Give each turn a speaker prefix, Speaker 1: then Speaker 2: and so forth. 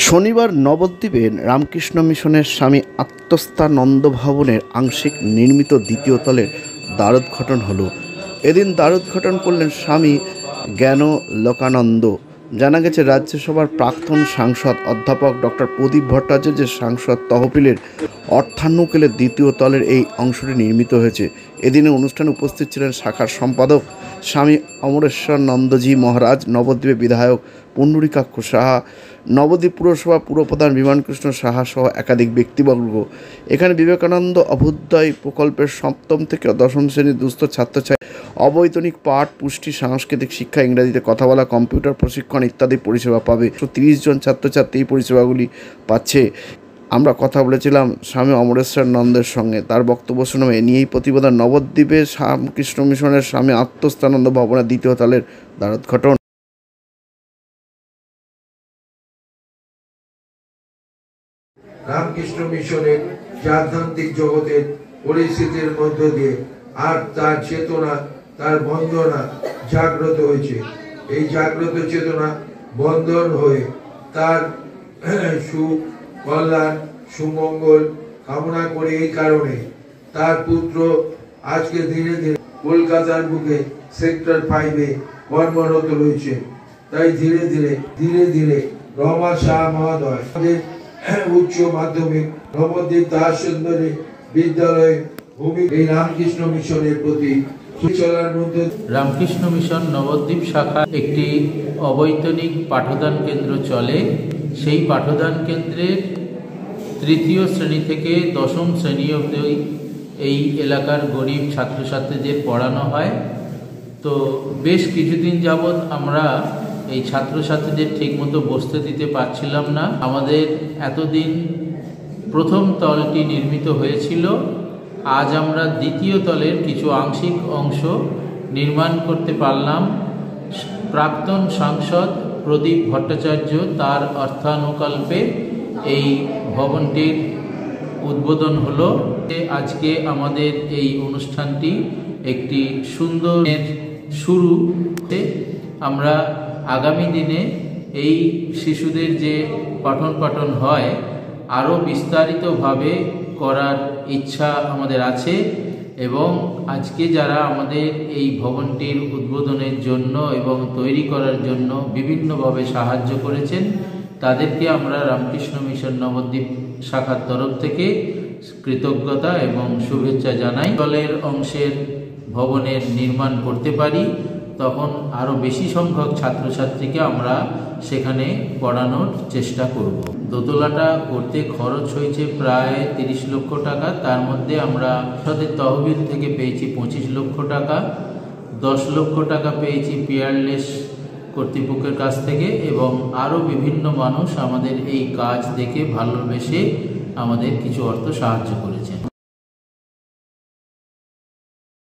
Speaker 1: শনিবার নবদ্বীপে রামকৃষ্ণ মিশনের স্বামী আত্মস্থানন্দ ভবনের আংশিক নির্মিত দ্বিতীয় তলের দ্বারোদ্ঘাটন হলো। এদিন দ্বারোদ্ঘাটন করলেন স্বামী জ্ঞানালোকানন্দ। জানা গেছে, রাজ্যসভার প্রাক্তন সাংসদ অধ্যাপক ডক্টর প্রদীপ ভট্টাচার্যের সাংসদ তহবিলের অর্থানুকূলে দ্বিতীয় তলের এই অংশটি নির্মিত হয়েছে। এদিনে অনুষ্ঠানে উপস্থিত ছিলেন শাখার সম্পাদক স্বামী অমরেশ্বরানন্দজি মহারাজ, নবদ্বীপের বিধায়ক পুণ্ডরীকাক্ষ সাহা, নবদ্বীপ পুরসভা পুরপ্রধান বিমানকৃষ্ণ সাহা সহ একাধিক ব্যক্তিবর্গ। এখানে বিবেকানন্দ অভ্যুদয় প্রকল্পের সপ্তম থেকে দশম শ্রেণীর দুস্থ ছাত্রছাত্রী অবৈতনিক পাঠ, পুষ্টি, সাংস্কৃতিক শিক্ষা, ইংরেজিতে কথা বলা, কম্পিউটার প্রশিক্ষণ ইত্যাদি পরিষেবা পাবে। 130 জন ছাত্রছাত্রী এই পরিষেবাগুলি পাচ্ছে। আমরা কথা বলেছিলাম স্বামী অমরেশ্বরানন্দের সঙ্গে, তার বক্তব্য শুনলাম। এ নিয়েই প্রতিবেদন। নবদ্বীপে রামকৃষ্ণ মিশনের স্বামী আত্মস্থানন্দ ভবনের দ্বিতীয় তলের দ্বারোদ্ঘাটন।
Speaker 2: রামকৃষ্ণ মিশনের আধ্যাত্মিক জগতের পরিস্থিতির মধ্য দিয়ে আর তার চেতনা, তার বন্দনা জাগ্রত হয়েছে। এই জাগ্রত চেতনা বন্ধন হয়ে তার সুখ, কল্যাণ, সুমঙ্গল কামনা করে এই কারণে তার পুত্র আজকে ধীরে ধীরে কলকাতার বুকে সেক্টর 5-এ কর্মরত রয়েছে। তাই ধীরে ধীরে রমা শাহ মহোদয় আমাদের উচ্চ মাধ্যমিক নবদ্বীপ দাস সুন্দরী বিদ্যালয় ভূমি এই রামকৃষ্ণ মিশনের প্রতি চলার মধ্যে
Speaker 3: রামকৃষ্ণ মিশন নবদ্বীপ শাখা একটি অবৈতনিক পাঠদান কেন্দ্র চলে। সেই পাঠদান কেন্দ্রের তৃতীয় শ্রেণী থেকে দশম শ্রেণী অবধি এই এলাকার গরিব ছাত্রছাত্রীদের পড়ানো হয়। তো বেশ কিছুদিন যাবৎ আমরা এই ছাত্রছাত্রীদের ঠিকমতো বসতে দিতে পারছিলাম না। আমাদের এতদিন প্রথম তলটি নির্মিত হয়েছিল, আজ আমরা দ্বিতীয় তলের কিছু আংশিক অংশ নির্মাণ করতে পারলাম। প্রাক্তন সাংসদ প্রদীপ ভট্টাচার্য তার অর্থানুকল্পে এই ভবনটির উদ্বোধন হলো। আজকে আমাদের এই অনুষ্ঠানটি একটি সুন্দর শুরুতে আমরা আগামী দিনে এই শিশুদের যে পঠন পাঠন হয় আরও বিস্তারিতভাবে করার ইচ্ছা আমাদের আছে। এবং আজকে যারা আমাদের এই ভবনটির উদ্বোধনের জন্য এবং তৈরি করার জন্য বিভিন্নভাবে সাহায্য করেছেন, তাদেরকে আমরা রামকৃষ্ণ মিশন নবদ্বীপ শাখার তরফ থেকে কৃতজ্ঞতা এবং শুভেচ্ছা জানাই। তলের অংশের ভবনের নির্মাণ করতে পারি, তখন আরও বেশি সংখ্যক ছাত্রছাত্রীকে আমরা সেখানে পড়ানোর চেষ্টা করব। দোতলাটা করতে খরচ হয়েছে প্রায় 30 লক্ষ টাকা। তার মধ্যে আমরা সাথে তহবিল থেকে পেয়েছি 25 লক্ষ টাকা, 10 লক্ষ টাকা পেয়েছি পিয়ারলেস কর্তৃপক্ষের কাছ থেকে, এবং আরও বিভিন্ন মানুষ আমাদের এই কাজ দেখে ভালোবেসে আমাদের কিছু অর্থ সাহায্য করেছেন।